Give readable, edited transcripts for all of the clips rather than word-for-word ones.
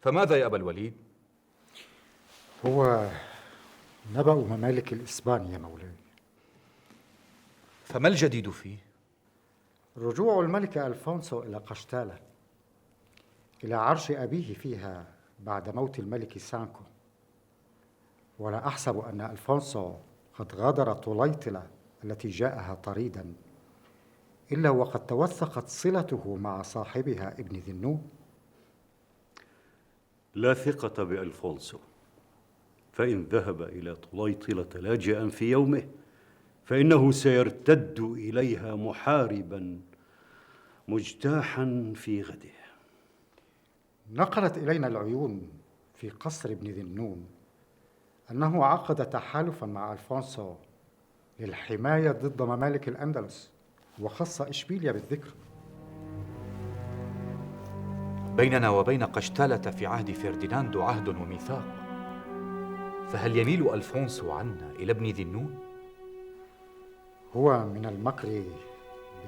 فماذا يا أبا الوليد؟ هو نبأ ممالك الإسبان يا مولاي. فما الجديد فيه؟ رجوع الملك ألفونسو إلى قشتالة، إلى عرش أبيه فيها بعد موت الملك سانكو. ولا أحسب أن ألفونسو قد غادر طليطلة التي جاءها طريدا إلا وقد توثقت صلته مع صاحبها ابن ذي النون. لا ثقة بألفونسو، فإن ذهب إلى طليطلة لاجئا في يومه فإنه سيرتد إليها محاربا مجتاحا في غده. نقلت إلينا العيون في قصر ابن ذي النون أنه عقد تحالفا مع ألفونسو للحماية ضد ممالك الأندلس، وخص إشبيليا بالذكر. بيننا وبين قشتالة في عهد فرديناندو عهد وميثاق، فهل يميل ألفونسو عنا إلى ابن ذي النون؟ هو من المكر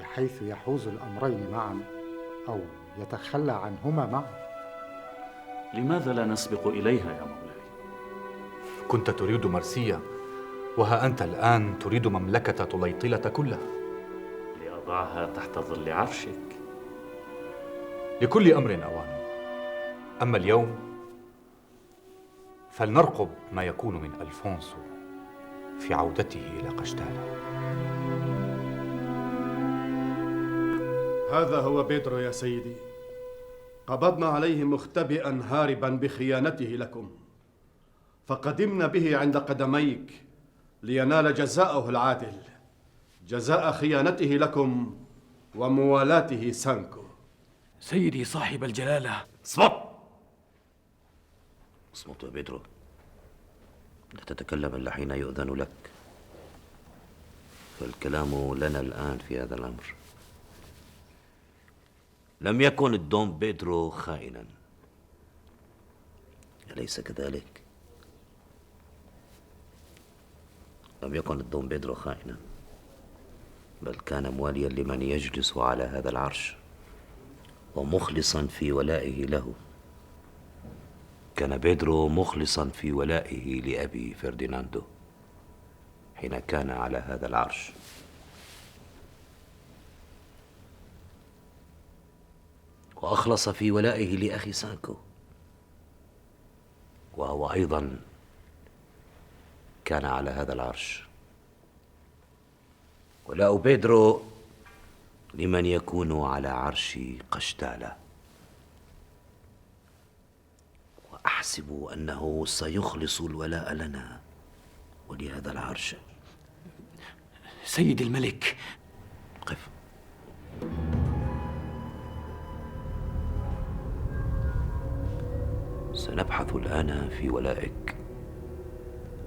بحيث يحوز الأمرين معا أو يتخلى عنهما معا. لماذا لا نسبق إليها يا مولاي؟ كنت تريد مرسية، وها أنت الآن تريد مملكة طليطلة كلها. لأضعها تحت ظل عرشك. لكل أمر أوان، أما اليوم فلنرقب ما يكون من ألفونسو في عودته إلى قشتالة. هذا هو بيدرو يا سيدي، قبضنا عليه مختبئا هاربا بخيانته لكم، فقدمنا به عند قدميك لينال جزاءه العادل، جزاء خيانته لكم وموالاته سانكو. سيدي صاحب الجلالة. اصمت يا بيدرو، لا تتكلم إلا حين يؤذن لك، فالكلام لنا الآن في هذا الأمر. لم يكن الدون بيدرو خائنا، أليس كذلك؟ لم يكن الدون بيدرو خائنا، بل كان مواليا لمن يجلس على هذا العرش ومخلصا في ولائه له. كان بيدرو مخلصا في ولائه لأبي فرديناندو حين كان على هذا العرش، وأخلص في ولائه لأخي سانكو، وهو أيضا كان على هذا العرش. ولاء بيدرو لمن يكون على عرش قشتالة، وأحسب أنه سيخلص الولاء لنا ولهذا العرش. سيدي الملك، قف. سنبحث الآن في ولائك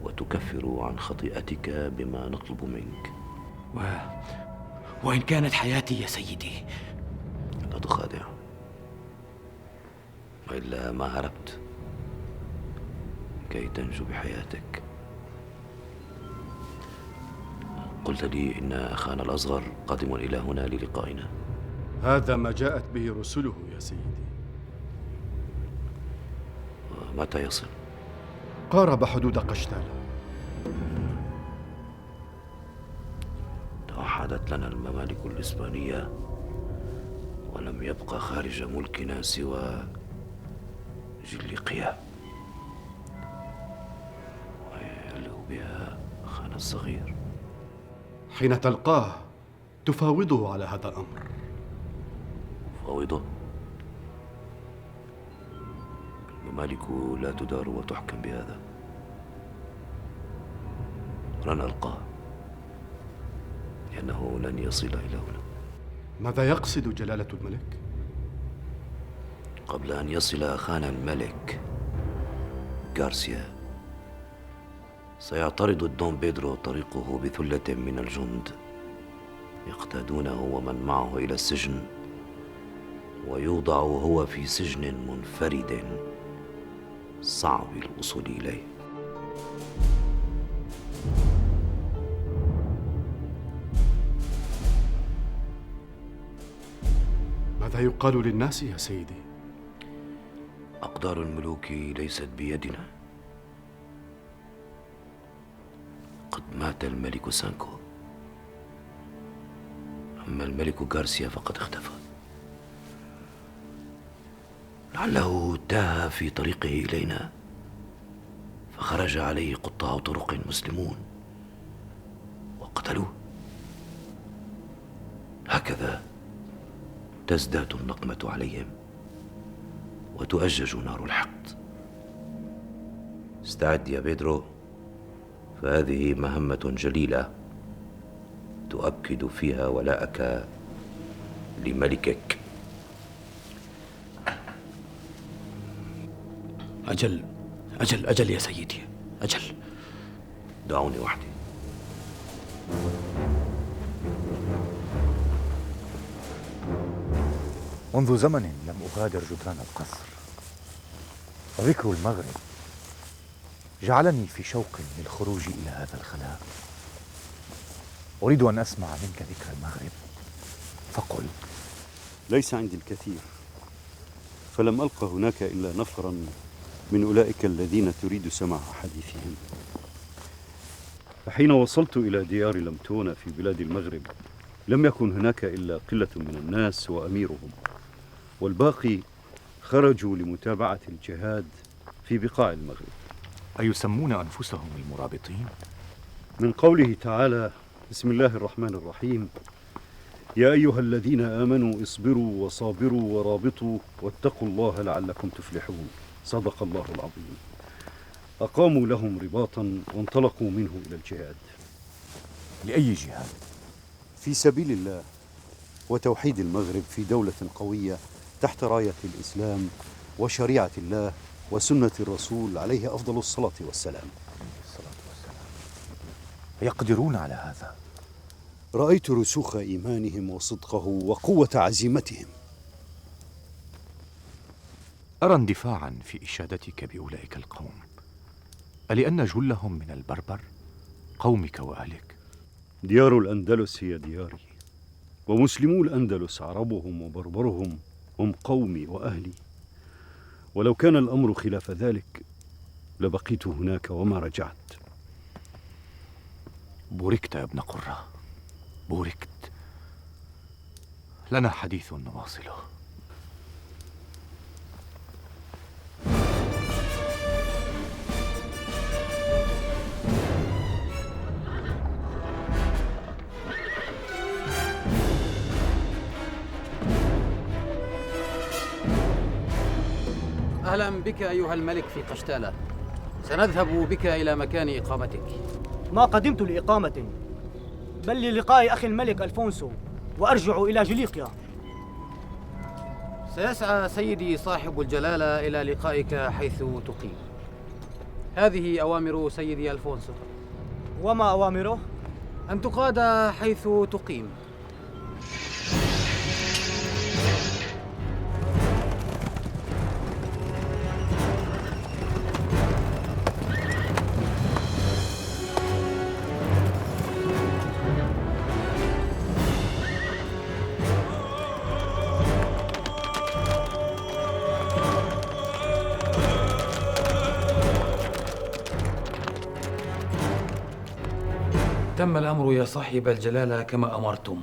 وتكفر عن خطيئتك بما نطلب منك. وإن كانت حياتي يا سيدي؟ لا تخادع، وإلا ما هربت كي تنجو بحياتك. قلت لي إن أخانا الأصغر قادم إلى هنا للقائنا. هذا ما جاءت به رسله يا سيدي. متى يصل؟ قارب حدود قشتالة. توحدت لنا الممالك الإسبانية ولم يبقى خارج ملكنا سوى جليقيا، ويلهو بها أخانا الصغير. حين تلقاه تفاوضه على هذا الأمر. فاوضه؟ الممالك لا تدار وتحكم بهذا. لن ألقاه لأنه لن يصل إلى هنا. ماذا يقصد جلالة الملك؟ قبل أن يصل أخانا الملك غارسيا سيعترض الدون بيدرو طريقه بثلة من الجند يقتادونه ومن معه إلى السجن، ويوضع هو في سجن منفرد صعب الوصول إليه. ماذا يقال للناس يا سيدي؟ أقدار الملوك ليست بيدنا. قد مات الملك سانكو، أما الملك غارسيا فقد اختفى. لعله تاه في طريقه إلينا، فخرج عليه قطاع طرق مسلمون وقتلوه. هكذا تزداد النقمة عليهم وتؤجج نار الحقد. استعد يا بيدرو، فهذه مهمة جليلة تؤكد فيها ولاءك لملكك. أجل أجل أجل يا سيدي، أجل. دعوني وحدي. منذ زمن لم أغادر جدران القصر، وذكر المغرب جعلني في شوق للخروج إلى هذا الخلاء. أريد أن أسمع منك ذكر المغرب، فقل. ليس عندي الكثير، فلم ألق هناك إلا نفرا من أولئك الذين تريد سماع حديثهم. فحين وصلت إلى ديار لمتونة في بلاد المغرب لم يكن هناك إلا قلة من الناس وأميرهم، والباقي خرجوا لمتابعة الجهاد في بقاع المغرب. أيسمون أنفسهم المرابطين؟ من قوله تعالى: بسم الله الرحمن الرحيم: يا أيها الذين آمنوا اصبروا وصابروا ورابطوا واتقوا الله لعلكم تفلحون. صدق الله العظيم. أقاموا لهم رباطا وانطلقوا منه إلى الجهاد. لأي جهاد؟ في سبيل الله وتوحيد المغرب في دولة قوية تحت راية الإسلام وشريعة الله وسنة الرسول عليه أفضل الصلاة والسلام. يقدرون على هذا؟ رأيت رسوخ إيمانهم وصدقه وقوة عزيمتهم. أرى اندفاعا في إشادتك بأولئك القوم، ألأن جلهم من البربر قومك وأهلك؟ ديار الأندلس هي دياري، ومسلمو الأندلس عربهم وبربرهم هم قومي وأهلي، ولو كان الأمر خلاف ذلك لبقيت هناك وما رجعت. بوركت يا ابن قرة، بوركت. لنا حديث نواصله. أهلا بك أيها الملك في قشتالة. سنذهب بك إلى مكان إقامتك. ما قدمت لإقامة، بل للقاء أخي الملك ألفونسو، وأرجع إلى جليقيا. سيسعى سيدي صاحب الجلالة إلى لقائك حيث تقيم. هذه أوامر سيدي ألفونسو. وما أوامره؟ أن تقاد حيث تقيم. تم الأمر يا صاحب الجلالة كما أمرتم،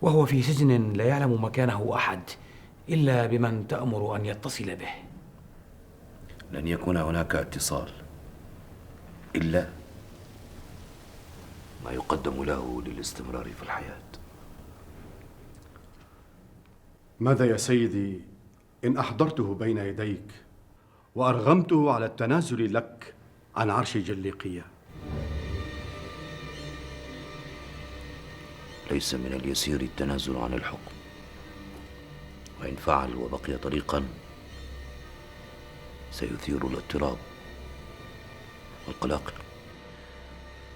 وهو في سجن لا يعلم مكانه أحد إلا بمن تأمر أن يتصل به. لن يكون هناك اتصال إلا ما يقدم له للاستمرار في الحياة. ماذا يا سيدي إن أحضرته بين يديك وأرغمته على التنازل لك عن عرش جليقية؟ ليس من اليسير التنازل عن الحكم، وإن فعل وبقي طريقا سيثير الاضطراب والقلاقل.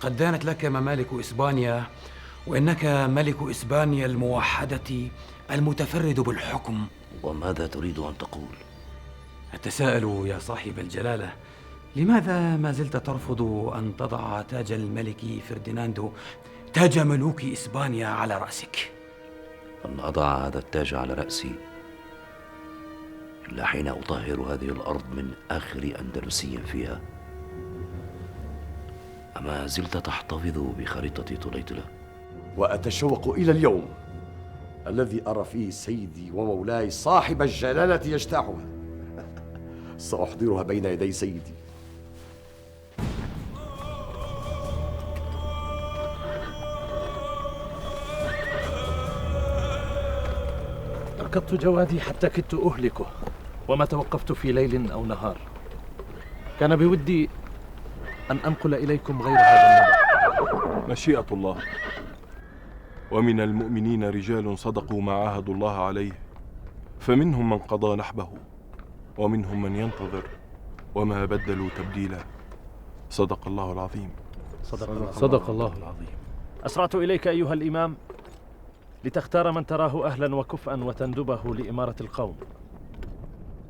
قد دانت لك ممالك إسبانيا، وإنك ملك إسبانيا الموحدة المتفرد بالحكم. وماذا تريد أن تقول؟ أتساءل يا صاحب الجلالة، لماذا ما زلت ترفض أن تضع تاج الملك فرديناندو، تاج ملوك إسبانيا، على رأسك؟ أن أضع هذا التاج على رأسي إلا حين أطهر هذه الأرض من آخر أندلسي فيها. أما زلت تحتفظ بخريطة طليطلة؟ وأتشوق إلى اليوم الذي أرى فيه سيدي ومولاي صاحب الجلالة يجتاحها. سأحضرها بين يدي سيدي. ركضت جوادي حتى كدت أهلكه، وما توقفت في ليل أو نهار. كان بودي أن أنقل إليكم غير هذا النبأ. مشيئة الله. ومن المؤمنين رجال صدقوا ما عاهدوا الله عليه، فمنهم من قضى نحبه ومنهم من ينتظر وما بدلوا تبديلا. صدق الله العظيم. صدق الله العظيم. أسرعت إليك أيها الإمام لتختار من تراه أهلا وكفءا وتندبه لإمارة القوم.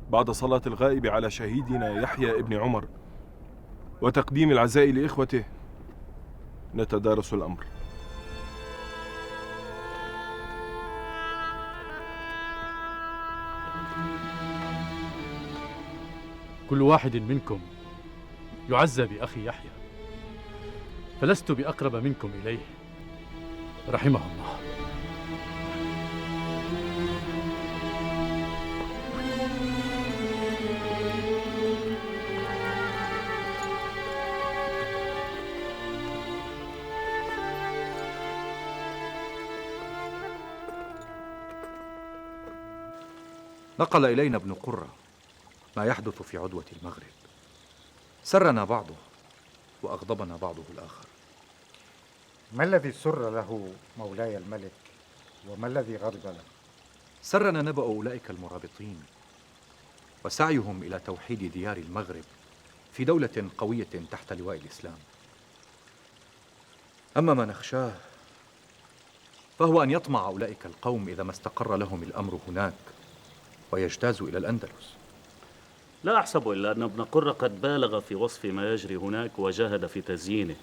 بعد صلاة الغائب على شهيدنا يحيى ابن عمر وتقديم العزاء لإخوته نتدارس الأمر. كل واحد منكم يعزى بأخي يحيى، فلست بأقرب منكم إليه رحمه الله. نقل إلينا ابن قرة ما يحدث في عدوة المغرب. سرنا بعضه وأغضبنا بعضه الآخر. ما الذي سر له مولاي الملك وما الذي غضب له؟ سرنا نبأ أولئك المرابطين وسعيهم إلى توحيد ديار المغرب في دولة قوية تحت لواء الإسلام. أما ما نخشاه فهو أن يطمع أولئك القوم إذا ما استقر لهم الأمر هناك ويجتازوا إلى الأندلس. لا أحسب إلا أن ابن قرة قد بالغ في وصف ما يجري هناك وجاهد في تزيينه،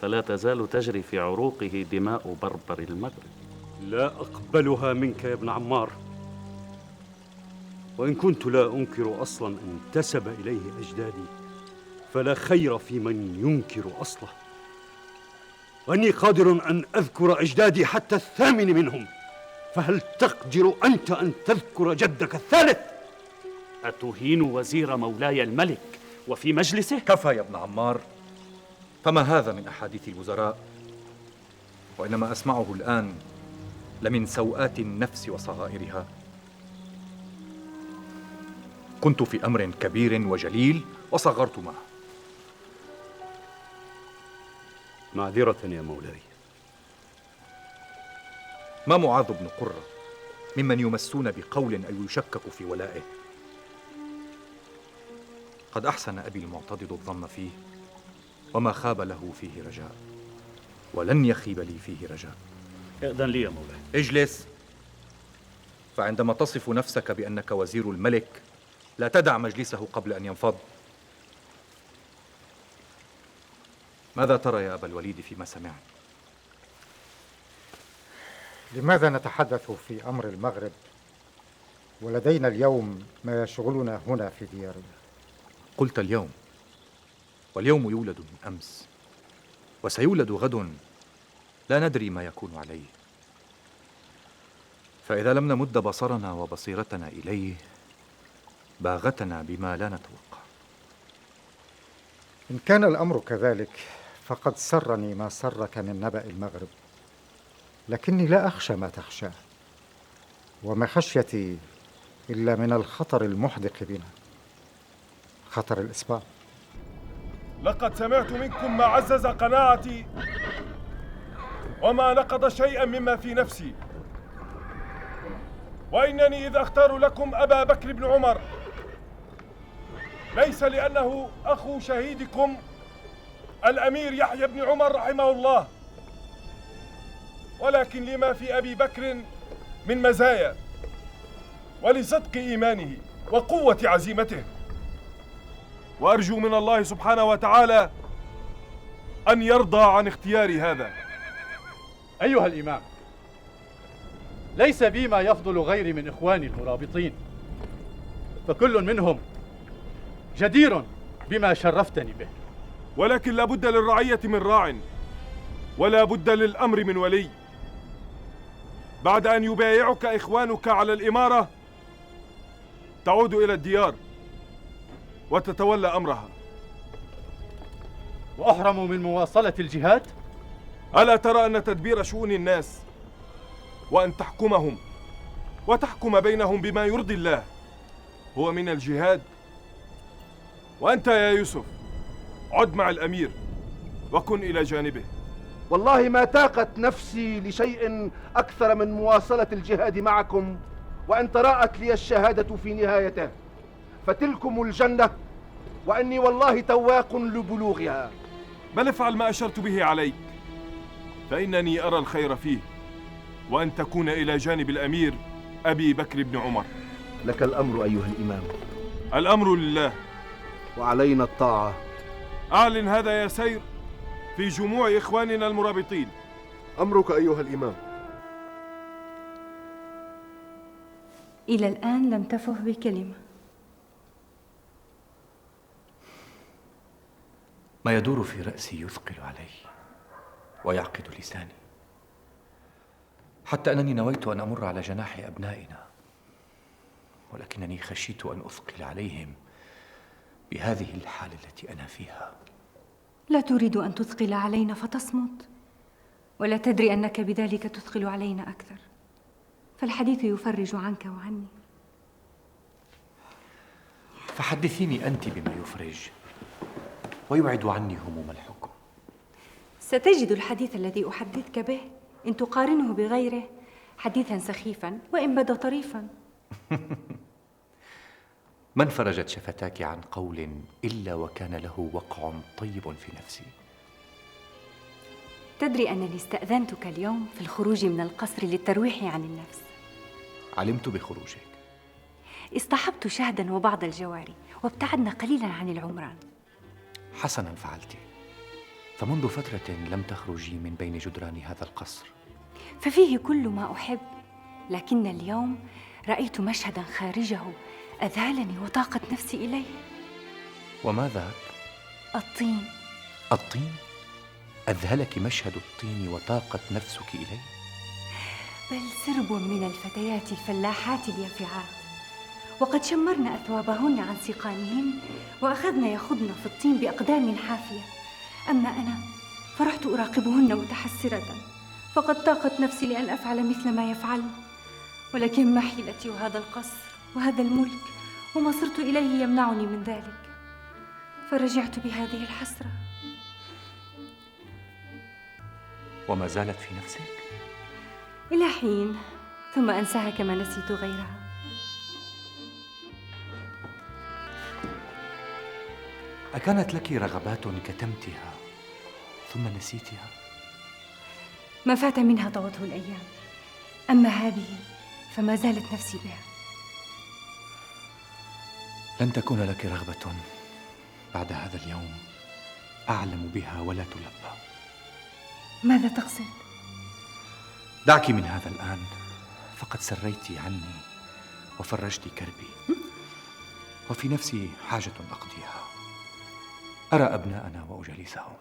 فلا تزال تجري في عروقه دماء بربر المغرب. لا أقبلها منك يا ابن عمار، وإن كنت لا أنكر أصلا انتسب إليه أجدادي، فلا خير في من ينكر أصله، وأني قادر أن أذكر أجدادي حتى الثامن منهم، فهل تقدر أنت أن تذكر جدك الثالث؟ أتهين وزير مولاي الملك وفي مجلسه؟ كفى يا ابن عمار، فما هذا من أحاديث الوزراء، وإنما أسمعه الآن لمن سوءات النفس وصغائرها. كنت في أمر كبير وجليل وصغرت معه. معذرة يا مولاي. ما معاذ بن قرة ممن يمسون بقول أو يشكك في ولائه. قد أحسن أبي المعتضد الظن فيه، وما خاب له فيه رجاء، ولن يخيب لي فيه رجاء. إذن لي يا مولاي. اجلس، فعندما تصف نفسك بأنك وزير الملك لا تدع مجلسه قبل أن ينفض. ماذا ترى يا أبا الوليد فيما سمعت؟ لماذا نتحدث في أمر المغرب ولدينا اليوم ما يشغلنا هنا في ديارنا؟ قلت اليوم، واليوم يولد من أمس، وسيولد غد لا ندري ما يكون عليه. فإذا لم نمد بصرنا وبصيرتنا إليه باغتنا بما لا نتوقع. إن كان الأمر كذلك فقد سرني ما سرك من نبأ المغرب، لكني لا أخشى ما تخشاه، وما خشيتي إلا من الخطر المحدق بنا، خطر الإسباب. لقد سمعت منكم ما عزز قناعتي وما نقض شيئا مما في نفسي، وإنني إذا أختار لكم أبا بكر بن عمر ليس لأنه أخو شهيدكم الأمير يحيى بن عمر رحمه الله، ولكن لما في أبي بكر من مزايا، ولصدق إيمانه وقوة عزيمته. وأرجو من الله سبحانه وتعالى أن يرضى عن اختياري هذا. أيها الإمام، ليس بي ما يفضل غيري من إخواني المرابطين، فكل منهم جدير بما شرفتني به. ولكن لا بد للرعية من راع، ولا بد للأمر من ولي. بعد أن يبايعك إخوانك على الإمارة تعود إلى الديار وتتولى أمرها. وأحرم من مواصلة الجهاد؟ ألا ترى أن تدبير شؤون الناس وأن تحكمهم وتحكم بينهم بما يرضي الله هو من الجهاد؟ وأنت يا يوسف عد مع الأمير وكن إلى جانبه. والله ما تاقت نفسي لشيء أكثر من مواصلة الجهاد معكم، وأن تراءت لي الشهادة في نهايته، فتلكم الجنة وأني والله تواق لبلوغها. بل افعل ما أشرت به عليك، فإنني أرى الخير فيه، وأن تكون إلى جانب الأمير أبي بكر بن عمر. لك الأمر أيها الإمام. الأمر لله وعلينا الطاعة. أعلن هذا يا سير في جموع إخواننا المرابطين. أمرك أيها الإمام. إلى الآن لم تفه بكلمة. ما يدور في رأسي يثقل علي ويعقد لساني، حتى أنني نويت أن أمر على جناح أبنائنا، ولكنني خشيت أن أثقل عليهم بهذه الحال التي أنا فيها. لا تريد أن تثقل علينا فتصمت، ولا تدري أنك بذلك تثقل علينا أكثر، فالحديث يفرج عنك وعني. فحدثيني أنت بما يفرج ويبعد عني هموم الحكم. ستجد الحديث الذي أحدثك به إن تقارنه بغيره حديثا سخيفا وإن بدا طريفا. من فرجت شفتاك عن قول إلا وكان له وقع طيب في نفسي؟ تدري أنني استأذنتك اليوم في الخروج من القصر للترويح عن النفس. علمت بخروجك. اصطحبت شهدا وبعض الجواري وابتعدنا قليلا عن العمران. حسنا فعلت، فمنذ فترة لم تخرجي من بين جدران هذا القصر. ففيه كل ما أحب، لكن اليوم رأيت مشهدا خارجه أذهلني وطاقت نفسي إليه. وما ذاك؟ الطين. الطين؟ أذهلك مشهد الطين وطاقت نفسك إليه؟ بل سرب من الفتيات الفلاحات اليافعات، وقد شمرن أثوابهن عن سيقانهن وأخذن يخضن في الطين بأقدام حافية. أما أنا فرحت أراقبهن متحسرة، فقد طاقت نفسي لأن أفعل مثل ما يفعلن، ولكن ما حيلتي وهذا القصر وهذا الملك وما صرت إليه يمنعني من ذلك، فرجعت بهذه الحسرة. وما زالت في نفسك؟ إلى حين، ثم أنساها كما نسيت غيرها. أكانت لك رغبات كتمتها ثم نسيتها؟ ما فات منها طوته الأيام، أما هذه فما زالت نفسي بها. لن تكون لك رغبة بعد هذا اليوم أعلم بها ولا تلبى. ماذا تقصد؟ دعك من هذا الآن، فقد سريت عني وفرجت كربي، وفي نفسي حاجة أقضيها. أرى أبناءنا وأجالسهم.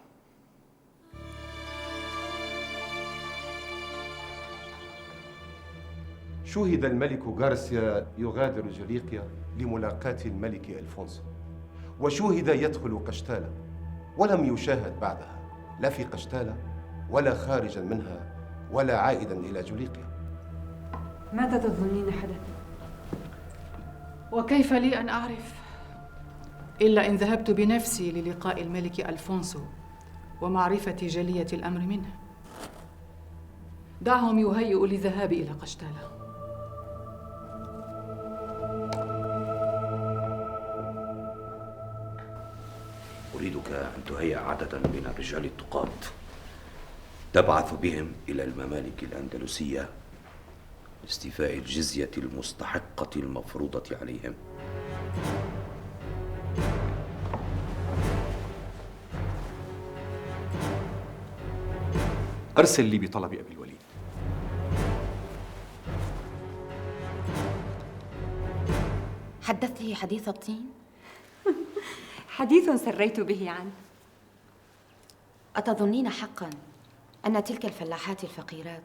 شوهد الملك غارسيا يغادر جليقيا لملاقاة الملك ألفونسو، وشوهد يدخل قشتالة، ولم يشاهد بعدها لا في قشتالة ولا خارجا منها ولا عائدا إلى جليقيا. ماذا تظنين حدث؟ وكيف لي أن أعرف إلا إن ذهبت بنفسي للقاء الملك ألفونسو ومعرفة جلية الأمر منه. دعهم يهيئوا للذهاب إلى قشتالة. أريدك أن تهيئ عددا من الرجال التقاة تبعث بهم إلى الممالك الأندلسية لاستيفاء الجزية المستحقة المفروضة عليهم. أرسل لي بطلب أبي الوليد. حدثته حديث الطين؟ حديث سريت به عنه. أتظنين حقا أن تلك الفلاحات الفقيرات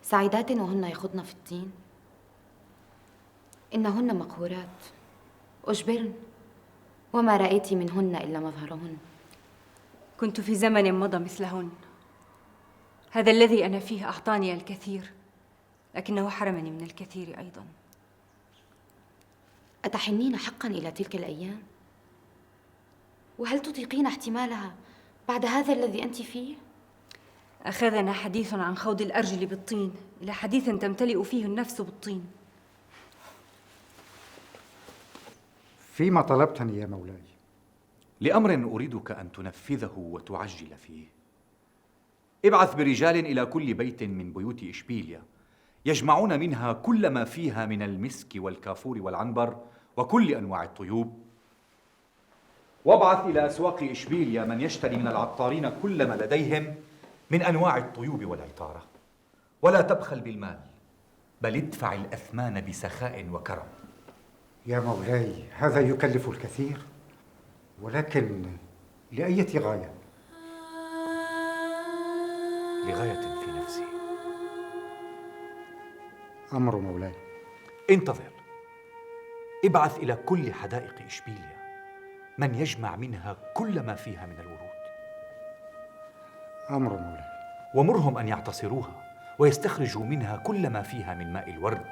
سعيدات وهن يخضن في الطين؟ إنهن مقهورات أجبرن، وما رأيت منهن إلا مظهرهن. كنت في زمن مضى مثلهن. هذا الذي أنا فيه أعطاني الكثير، لكنه حرمني من الكثير أيضا. أتحنين حقا إلى تلك الأيام؟ وهل تطيقين احتمالها بعد هذا الذي أنت فيه؟ أخذنا حديث عن خوض الأرجل بالطين إلى حديث تمتلئ فيه النفس بالطين. فيما طلبتني يا مولاي؟ لأمر أريدك أن تنفذه وتعجل فيه. ابعث برجال إلى كل بيت من بيوت إشبيليا يجمعون منها كل ما فيها من المسك والكافور والعنبر وكل أنواع الطيوب، وابعث إلى أسواق إشبيليا من يشتري من العطارين كل ما لديهم من أنواع الطيوب والعطارة، ولا تبخل بالمال، بل ادفع الأثمان بسخاء وكرم. يا مولاي هذا يكلف الكثير، ولكن لأية غاية؟ لغاية في نفسي. أمر مولاي. انتظر. ابعث إلى كل حدائق إشبيليا من يجمع منها كل ما فيها من الورود. أمر مولاي. ومرهم أن يعتصروها ويستخرجوا منها كل ما فيها من ماء الورد،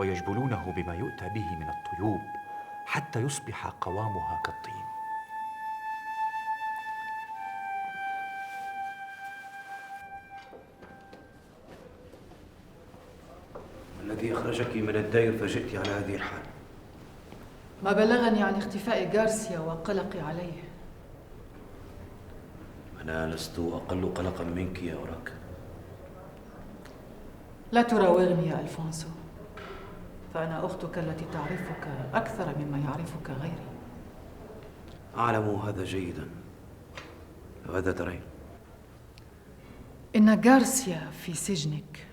ويجبلونه بما يؤتى به من الطيوب حتى يصبح قوامها كالطين. الذي أخرجك من الدير فجئت على هذه الحال؟ ما بلغني عن اختفاء غارسيا وقلقي عليه. أنا لست أقل قلقا منك يا أوراك. لا تراوغني يا ألفونسو، فأنا أختك التي تعرفك أكثر مما يعرفك غيري. أعلم هذا جيدا. وهذا ترين. إن غارسيا في سجنك،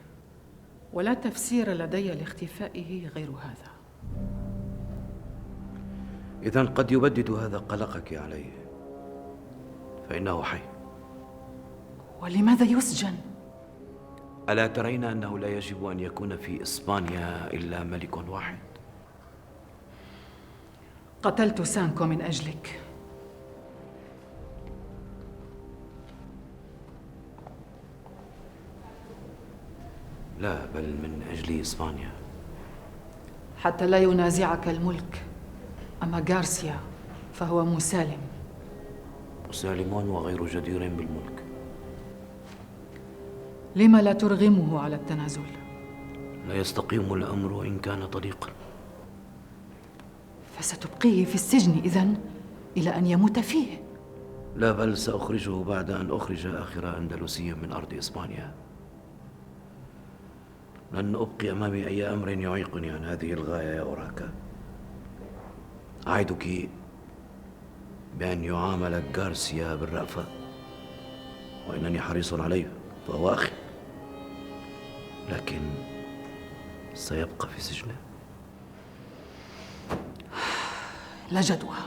ولا تفسير لدي لاختفائه غير هذا. إذن قد يبدد هذا قلقك عليه، فإنه حي. ولماذا يسجن؟ ألا ترين أنه لا يجب أن يكون في إسبانيا إلا ملك واحد؟ قتلت سانكو من أجلك. لا، بل من أجل إسبانيا. حتى لا ينازعك الملك. أما غارسيا فهو مسالم. مسالم وغير جدير بالملك. لما لا ترغمه على التنازل؟ لا يستقيم الأمر إن كان طريقا. فستبقيه في السجن إذن إلى أن يموت فيه؟ لا، بل سأخرجه بعد أن أخرج آخر أندلسي من أرض إسبانيا. لن أبقي أمامي أي أمر يعيقني عن هذه الغاية يا أوراكا. أعدك بأن يعامل غارسيا بالرأفة، وإنني حريص عليه، فهو أخي، لكن سيبقى في سجنه. لا جدوى.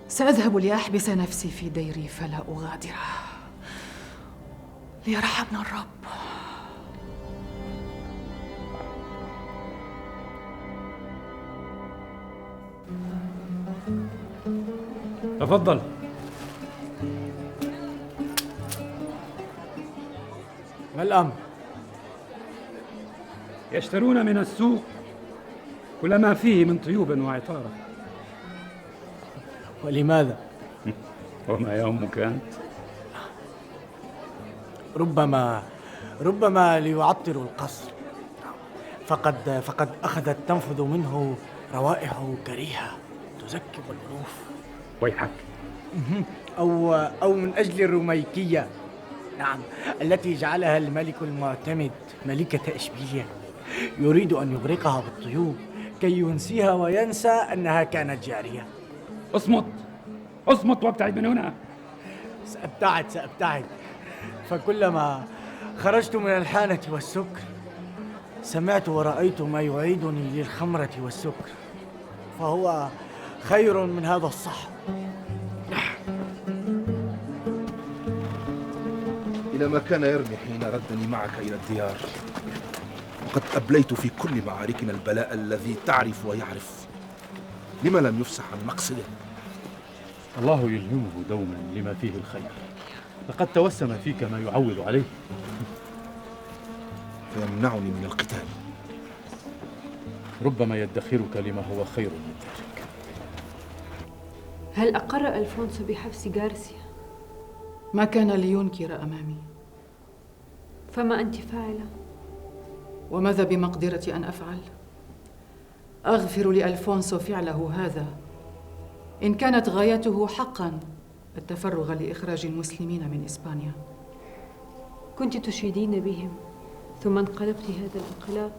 سأذهب لأحبس نفسي في ديري فلا أغادره، ليرحمنا الرب. تفضل. ما الأمر؟ يشترون من السوق كل ما فيه من طيوب وعطارة. ولماذا؟ وما يهمك أنت؟ ربما ليعطروا القصر، فقد أخذت تنفذ منه روائح كريهة تزكب الأنوف. ويحك. أو من أجل الروميكية، نعم، التي جعلها الملك المعتمد ملكة إشبيلية، يريد أن يغرقها بالطيوب كي ينسيها وينسى أنها كانت جارية. اصمت وابتعد من هنا. سأبتعد، فكلما خرجت من الحانة والسكر سمعت ورأيت ما يعيدني للخمرة والسكر. فهو خير من هذا الصحب. إلى ما كان يرمي حين ردني معك إلى الديار، وقد أبليت في كل معاركنا البلاء الذي تعرف ويعرف. لما لم يفسح عن مقصده؟ الله يلهمه دوما لما فيه الخير، لقد توسم فيك ما يعول عليه فيمنعني من القتال. ربما يدخرك لما هو خير من ذلك. هل أقر ألفونسو بحبس غارسيا؟ ما كان لينكر أمامي. فما أنت فاعلة؟ وماذا بمقدرتي أن أفعل؟ أغفر لألفونسو فعله هذا إن كانت غايته حقاً التفرغ لإخراج المسلمين من إسبانيا. كنت تشيدين بهم ثم انقلبت هذا الانقلاب.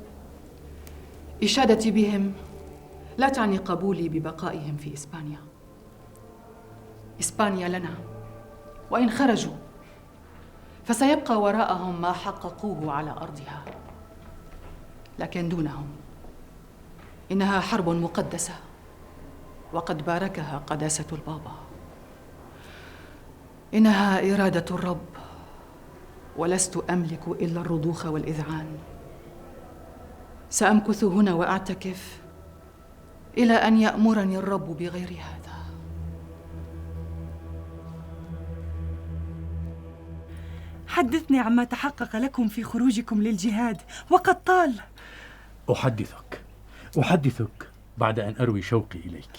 إشادتي بهم لا تعني قبولي ببقائهم في إسبانيا. إسبانيا لنا، وإن خرجوا فسيبقى وراءهم ما حققوه على أرضها، لكن دونهم. إنها حرب مقدسة وقد باركها قداسة البابا. إنها إرادة الرب ولست أملك إلا الرضوخ والإذعان. سأمكث هنا وأعتكف إلى أن يأمرني الرب بغير هذا. حدثني عما تحقق لكم في خروجكم للجهاد، وقد طال. أحدثك بعد أن أروي شوقي إليك.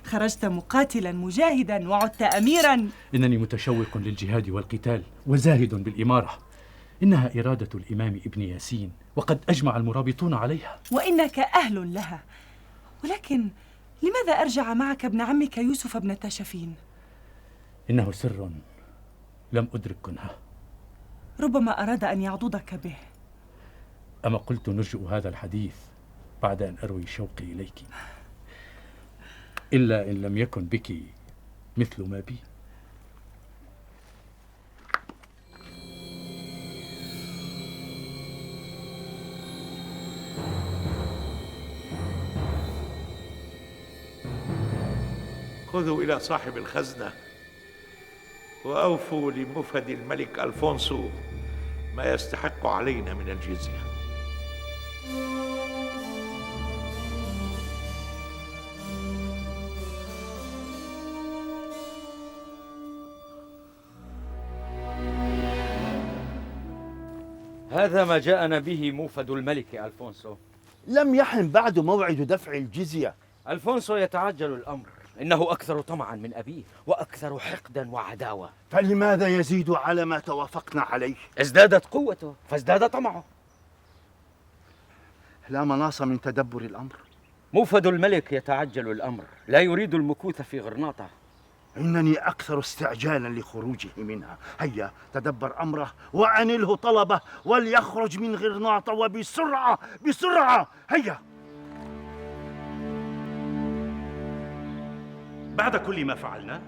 خرجت مقاتلا مجاهدا وعدت أميرا. إنني متشوق للجهاد والقتال وزاهد بالإمارة. إنها إرادة الإمام ابن ياسين، وقد أجمع المرابطون عليها. وإنك أهل لها، ولكن لماذا أرجع معك ابن عمك يوسف بن تاشفين؟ إنه سر لم أدرك كنهه. ربما أراد أن يعضدك به. أما قلت نرجئ هذا الحديث بعد أن أروي شوقي إليك، إلا إن لم يكن بك مثل ما بي. خذوا إلى صاحب الخزنة وأوفوا لمفد الملك ألفونسو ما يستحق علينا من الجزية. هذا ما جاءنا به موفد الملك ألفونسو. لم يحن بعد موعد دفع الجزية. ألفونسو يتعجل الأمر، إنه أكثر طمعا من أبيه وأكثر حقدا وعداوة. فلماذا يزيد على ما توافقنا عليه؟ ازدادت قوته فازداد طمعه. لا مناص من تدبر الأمر. موفد الملك يتعجل الأمر، لا يريد المكوث في غرناطة. إنني أكثر استعجالا لخروجه منها. هيا تدبر أمره وأنله طلبه وليخرج من غرناطة وبسرعة بسرعة. هيا. بعد كل ما فعلناه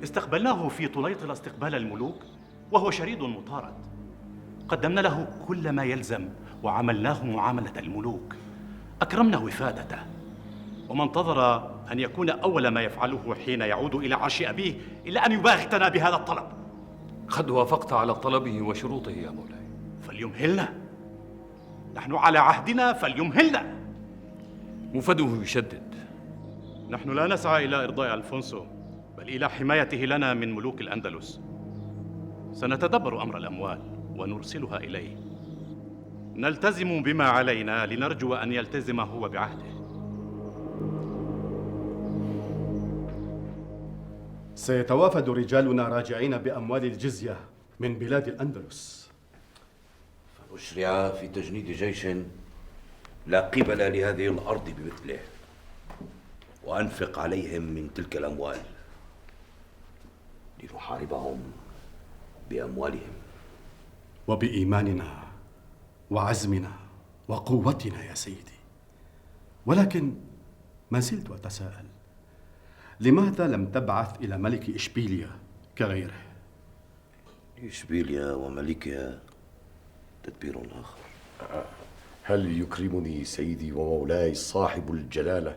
استقبلناه في طليطلة استقبال الملوك وهو شريد مطارد. قدمنا له كل ما يلزم وعملناه معاملة الملوك، أكرمنا وفادته، وما انتظر أن يكون أول ما يفعله حين يعود إلى عرش أبيه إلا أن يباغتنا بهذا الطلب. قد وافقت على طلبه وشروطه يا مولاي. فليمهلنا، نحن على عهدنا، فليمهلنا. مفده يشدد. نحن لا نسعى إلى إرضاء ألفونسو، بل إلى حمايته لنا من ملوك الأندلس. سنتدبر أمر الأموال ونرسلها إليه. نلتزم بما علينا لنرجو أن يلتزم هو بعهده. سيتوافد رجالنا راجعين بأموال الجزية من بلاد الأندلس. فأشرع في تجنيد جيش لا قبل لهذه الأرض بمثله، وأنفق عليهم من تلك الأموال لنحاربهم بأموالهم وبإيماننا وعزمنا وقوتنا يا سيدي. ولكن ما زلت أتساءل، لماذا لم تبعث إلى ملك إشبيليا كغيره؟ إشبيليا وملكها تدبير آخر. هل يكرمني سيدي ومولاي صاحب الجلالة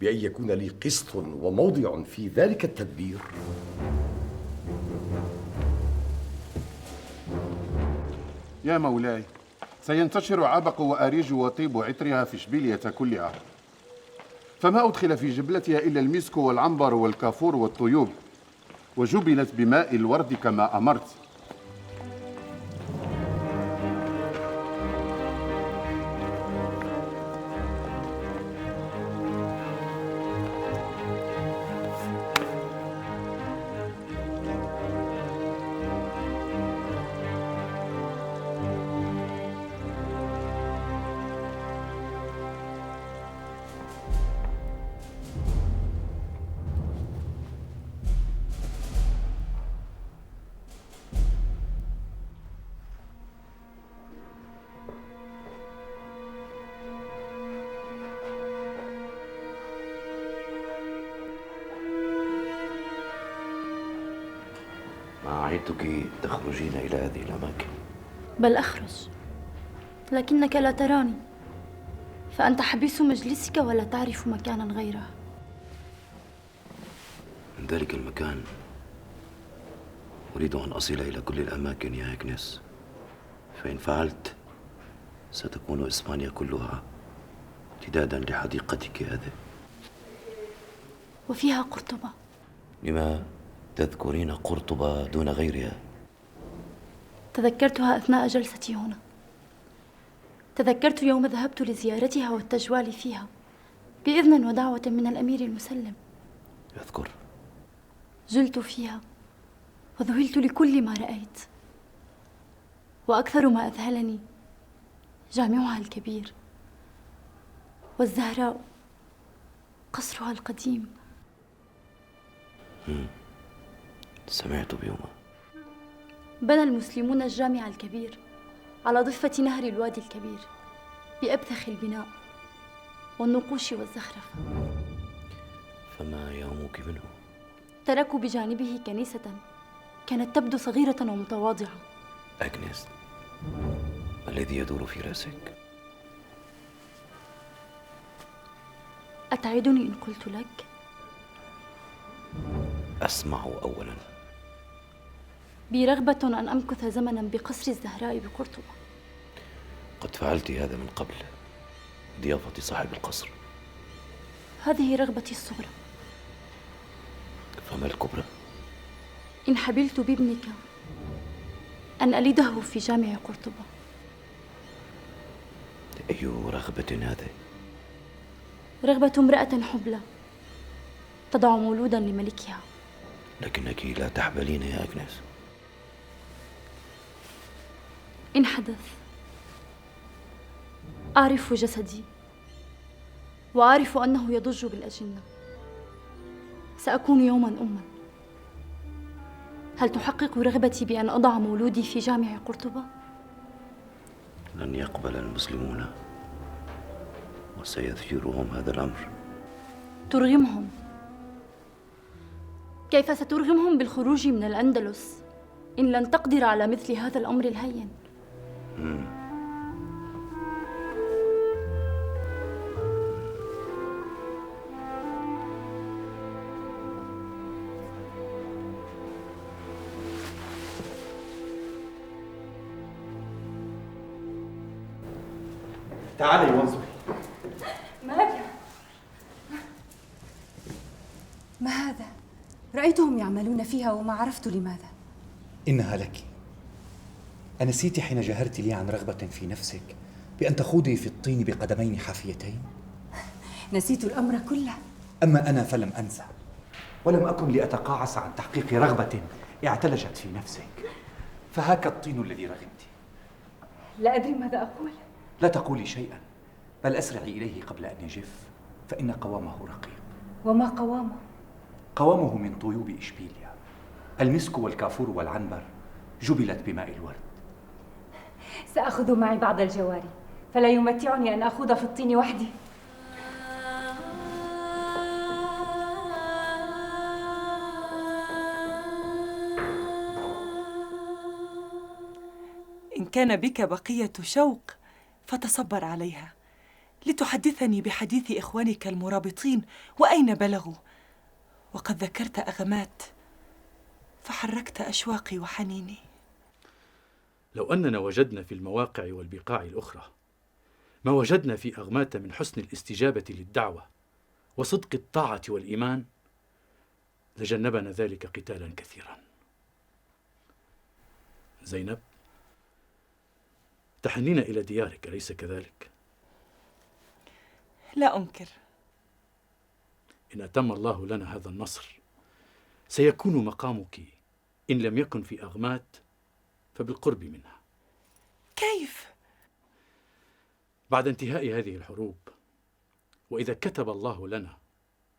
بأن يكون لي قسط وموضع في ذلك التدبير؟ يا مولاي، سينتشر عبق وأريج وطيب عطرها في إشبيلية كلها، فما أدخل في جبلتها إلا المسك والعنبر والكافور والطيوب، وجبلت بماء الورد كما أمرت. ما عهدتك تخرجين إلى هذه الأماكن. بل أخرج، لكنك لا تراني، فأنت حبيس مجلسك ولا تعرف مكانا غيره. من ذلك المكان أريد أن أصل إلى كل الأماكن يا أغنيس، فإن فعلت ستكون إسبانيا كلها امتدادا لحديقتك هذه. وفيها قرطبة. لما تذكرين قرطبة دون غيرها؟ تذكرتها أثناء جلستي هنا. تذكرت يوم ذهبت لزيارتها والتجوال فيها بإذن ودعوة من الأمير المسلم. أذكر. جلت فيها وذهلت لكل ما رأيت، وأكثر ما أذهلني جامعها الكبير، والزهراء قصرها القديم. سمعت بيومه. بنى المسلمون الجامع الكبير على ضفة نهر الوادي الكبير بأبثخ البناء والنقوش والزخرفة. فما يهمك منه؟ تركوا بجانبه كنيسة كانت تبدو صغيرة ومتواضعة. أغنيس، ما الذي يدور في رأسك؟ أتعدني إن قلت لك؟ أسمع أولا. بي رغبة أن أمكث زمنا بقصر الزهراء بقرطبة. قد فعلت هذا من قبل، ضيافة صاحب القصر. هذه رغبتي الصغرى. فما الكبرى؟ إن حبلت بابنك أن ألده في جامع قرطبة. أي رغبة هذه؟ رغبة امرأة حبلى تضع مولودا لملكها. لكنك لا تحبلين يا أغنيس. إن حدث أعرف جسدي وأعرف أنه يضج بالأجنة. سأكون يوما أما. هل تحقق رغبتي بأن أضع مولودي في جامع قرطبة؟ لن يقبل المسلمون، وسيثيرهم هذا الأمر. ترغمهم؟ كيف سترغمهم بالخروج من الأندلس إن لن تقدر على مثل هذا الأمر الهين؟ تعالي وانظري. ماذا؟ ما هذا؟ رأيتهم يعملون فيها وما عرفت لماذا. إنها لك. أنسيت حين جاهرت لي عن رغبة في نفسك بأن تخوضي في الطين بقدمين حافيتين؟ نسيت الأمر كله. أما أنا فلم أنسى، ولم أكن لأتقاعس عن تحقيق رغبة اعتلجت في نفسك. فهاك الطين الذي رغمت. لا أدري ماذا أقول. لا تقولي شيئا، بل أسرعي إليه قبل أن يجف، فإن قوامه رقيق. وما قوامه؟ قوامه من طيوب إشبيليا. المسك والكافور والعنبر جبلت بماء الورد. سأخذ معي بعض الجواري، فلا يمتعني أن أخوض في الطين وحدي. إن كان بك بقية شوق فتصبر عليها، لتحدثني بحديث إخوانك المرابطين وأين بلغوا، وقد ذكرت أغمات فحركت أشواقي وحنيني. لو أننا وجدنا في المواقع والبقاع الأخرى ما وجدنا في أغمات من حسن الاستجابة للدعوة وصدق الطاعة والإيمان لجنبنا ذلك قتالا كثيرا. زينب، تحنين إلى ديارك أليس كذلك؟ لا أنكر. إن أتم الله لنا هذا النصر سيكون مقامك إن لم يكن في أغمات فبالقرب منها. كيف؟ بعد انتهاء هذه الحروب، وإذا كتب الله لنا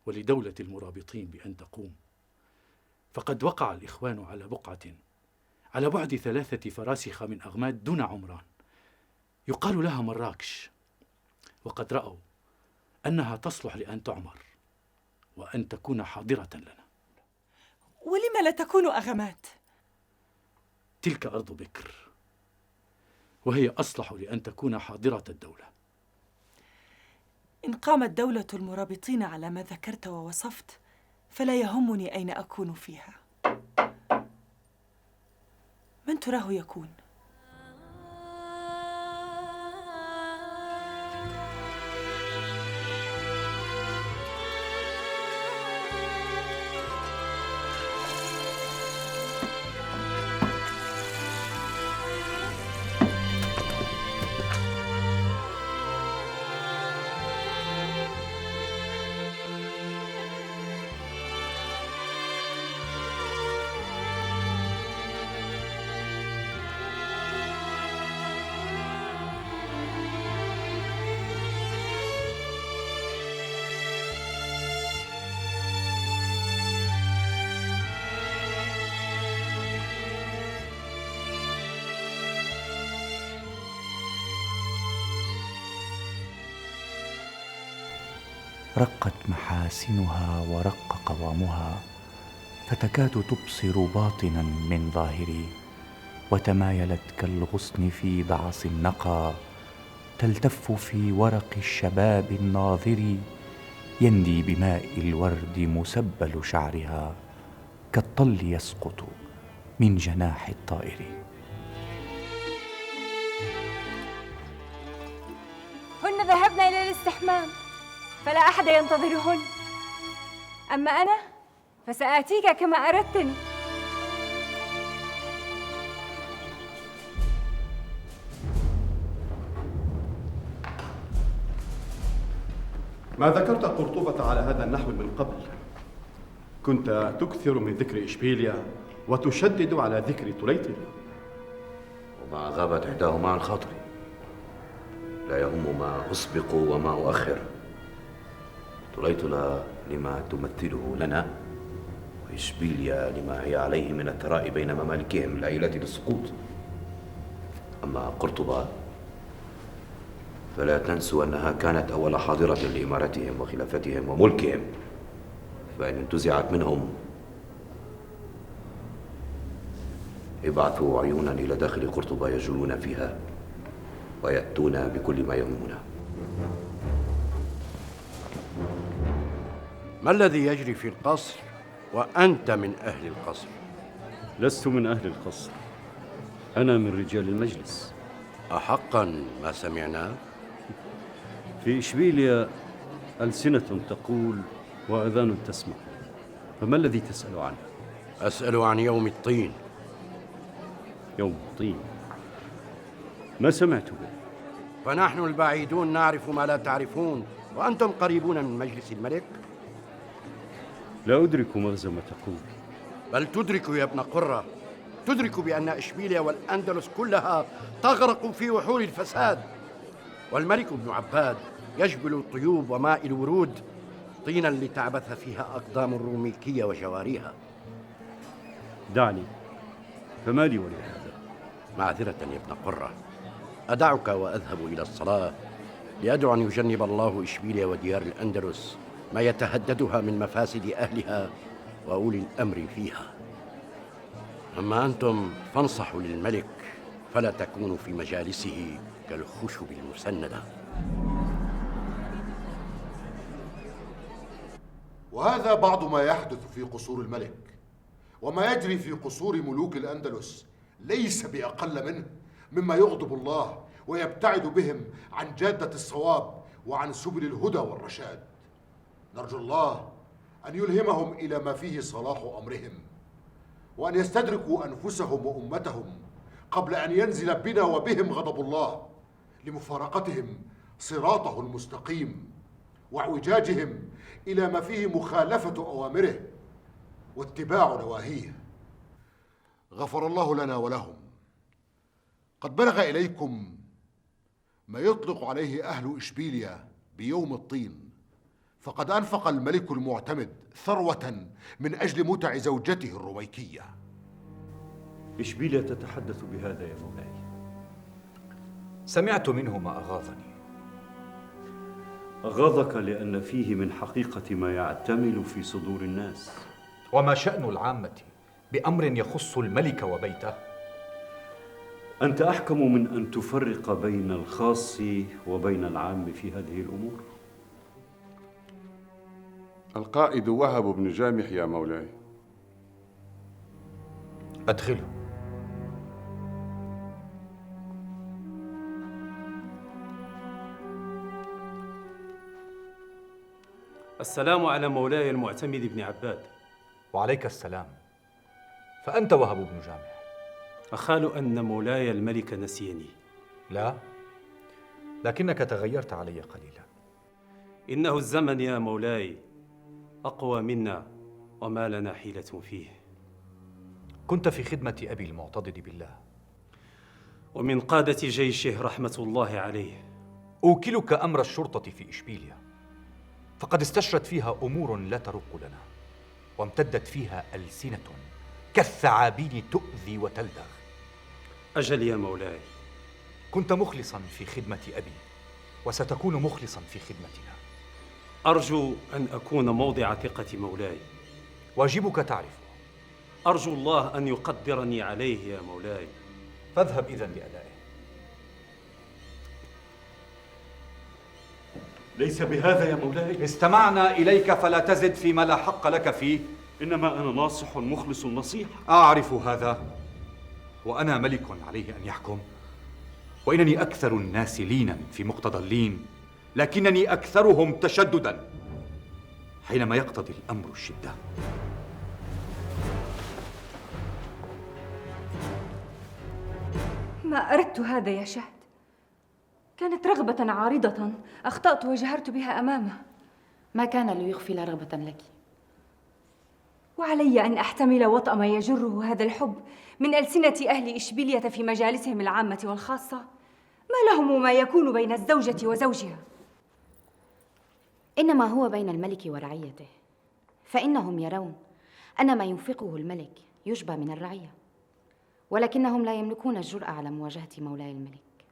ولدولة المرابطين بأن تقوم، فقد وقع الإخوان على بقعة على بعد 3 فراسخ من أغمات دون عمران يقال لها مراكش، وقد رأوا أنها تصلح لأن تعمر وأن تكون حاضرة لنا. ولم لا تكون أغمات؟ تلك أرض بكر، وهي أصلح لأن تكون حاضرة الدولة. إن قامت دولة المرابطين على ما ذكرت ووصفت فلا يهمني أين أكون فيها. من تراه يكون؟ رقت محاسنها ورق قوامها، فتكاد تبصر باطنا من ظاهري، وتمايلت كالغصن في دعص النقى، تلتف في ورق الشباب الناظر، يندي بماء الورد مسبل شعرها، كالطل يسقط من جناح الطائر. هن ذهبن إلى الاستحمام فلا أحد ينتظرهن، أما أنا فسآتيك كما أردتني. ما ذكرت قرطبة على هذا النحو من قبل. كنت تكثر من ذكر إشبيليا وتشدد على ذكر طليطلة. وما غابت إحداهما عن خاطري. لا يهم ما أسبق وما أؤخر. طليطلة لما تمثله لنا، وإشبيليا لما هي عليه من الثراء بين ممالكهم العائلة للسقوط. أما قرطبة فلا تنسوا أنها كانت أول حاضرة لإمارتهم وخلافتهم وملكهم، فإن انتزعت منهم ابعثوا عيونا إلى داخل قرطبة يجولون فيها ويأتون بكل ما يهمنا. ما الذي يجري في القصر وأنت من أهل القصر؟ لست من أهل القصر، أنا من رجال المجلس. أحقا ما سمعناه؟ في إشبيليا ألسنة تقول وأذان تسمع، فما الذي تسأل عنه؟ أسأل عن يوم الطين. يوم الطين؟ ما سمعت به. فنحن البعيدون نعرف ما لا تعرفون، وأنتم قريبون من مجلس الملك. لا أدرك مغزى ما تقول. بل تدرك يا ابن قرة، تدرك بأن إشبيليا والأندلس كلها تغرق في وحول الفساد، والملك ابن عباد يجبل الطيوب وماء الورود طينا لتعبث فيها أقدام الروميكية وجواريها. دعني، فما لي ولهذا؟ معذرة يا ابن قرة، أدعك وأذهب إلى الصلاة لأدعو أن يجنب الله إشبيليا وديار الأندلس ما يتهددها من مفاسد أهلها وأولي الأمر فيها. أما أنتم فانصحوا للملك فلا تكونوا في مجالسه كالخشب المسندة. وهذا بعض ما يحدث في قصور الملك، وما يجري في قصور ملوك الأندلس ليس بأقل منه، مما يغضب الله ويبتعد بهم عن جادة الصواب وعن سبل الهدى والرشاد. نرجو الله أن يلهمهم إلى ما فيه صلاح أمرهم، وأن يستدركوا أنفسهم وأمتهم قبل أن ينزل بنا وبهم غضب الله، لمفارقتهم صراطه المستقيم واعوجاجهم إلى ما فيه مخالفة أوامره واتباع نواهيه. غفر الله لنا ولهم. قد بلغ إليكم ما يطلق عليه أهل إشبيلية بيوم الطين، فقد أنفق الملك المعتمد ثروة من أجل متع زوجته الرويكية. إشبيلية تتحدث بهذا يا مولاي؟ سمعت منه ما أغاظني. أغاظك لأن فيه من حقيقة ما يعتمل في صدور الناس. وما شأن العامة بأمر يخص الملك وبيته؟ أنت أحكم من أن تفرق بين الخاص وبين العام في هذه الأمور. القائد وهب بن جامح يا مولاي. أدخله. السلام على مولاي المعتمد بن عباد. وعليك السلام. فأنت وهب بن جامح. أخال أن مولاي الملك نسيني. لا، لكنك تغيرت علي قليلا. إنه الزمن يا مولاي أقوى منا وما لنا حيلة فيه. كنت في خدمة أبي المعتضد بالله، ومن قادة جيشه رحمة الله عليه. أوكلك أمر الشرطة في إشبيلية، فقد استشرت فيها أمور لا ترق لنا، وامتدت فيها ألسنة كالثعابين تؤذي وتلدغ. أجل يا مولاي. كنت مخلصا في خدمة أبي، وستكون مخلصا في خدمتنا. أرجو أن أكون موضع ثقة مولاي. واجبك تعرفه. أرجو الله أن يقدرني عليه يا مولاي. فاذهب إذن لأدائه. ليس بهذا يا مولاي. استمعنا إليك فلا تزد فيما لا حق لك فيه. إنما أنا ناصح مخلص النصيحة. أعرف هذا، وأنا ملك عليه أن يحكم، وإنني أكثر الناس لينا في مقتضى اللين، لكنني أكثرهم تشددا حينما يقتضي الأمر الشدة. ما أردت هذا يا شهد، كانت رغبة عارضة أخطأت وجهرت بها أمامه. ما كان ليغفل رغبة لك. وعلي أن أحتمل وطأ ما يجره هذا الحب من ألسنة أهل إشبيلية في مجالسهم العامة والخاصة، ما لهم ما يكون بين الزوجة وزوجها. إنما هو بين الملك ورعيته، فإنهم يرون أن ما ينفقه الملك يشبى من الرعية، ولكنهم لا يملكون الجرأة على مواجهة مولاي الملك،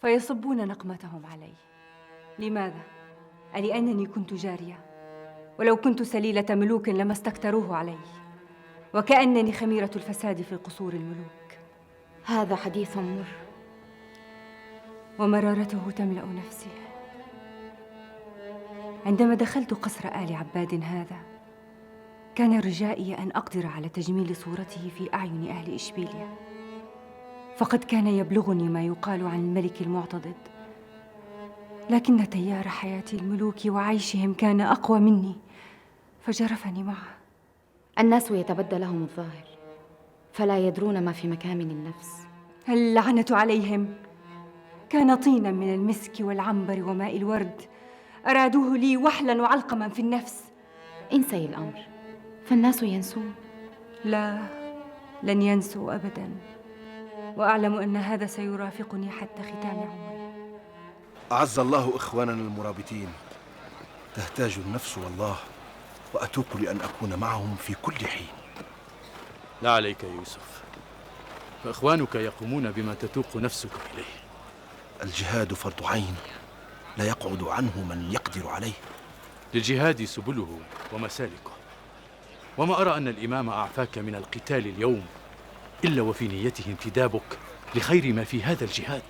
فيصبون نقمتهم علي. لماذا؟ ألأنني كنت جارية، ولو كنت سليلة ملوك لما استكتروه علي، وكأنني خميرة الفساد في قصور الملوك. هذا حديث مر، ومرارته تملأ نفسي. عندما دخلت قصر آل عباد هذا، كان رجائي أن أقدر على تجميل صورته في أعين أهل إشبيلية، فقد كان يبلغني ما يقال عن الملك المعتضد، لكن تيار حياة الملوك وعيشهم كان أقوى مني، فجرفني معه. الناس يتبدى لهم الظاهر، فلا يدرون ما في مكامن النفس. اللعنة عليهم، كان طينا من المسك والعنبر وماء الورد، أرادوه لي وحلا وعلقما في النفس. انسي الأمر، فالناس ينسون. لا، لن ينسوا أبدا، وأعلم أن هذا سيرافقني حتى ختام عمري. أعز الله إخواننا المرابطين، تهتاج النفس والله، وأتوق لأن أكون معهم في كل حين. لا عليك يا يوسف، فإخوانك يقومون بما تتوق نفسك إليه. الجهاد فرض عين، لا يقعد عنه من يقدر عليه. للجهاد سبله ومسالكه، وما أرى أن الإمام أعفاك من القتال اليوم إلا وفي نيته انتدابك لخير ما في هذا الجهاد.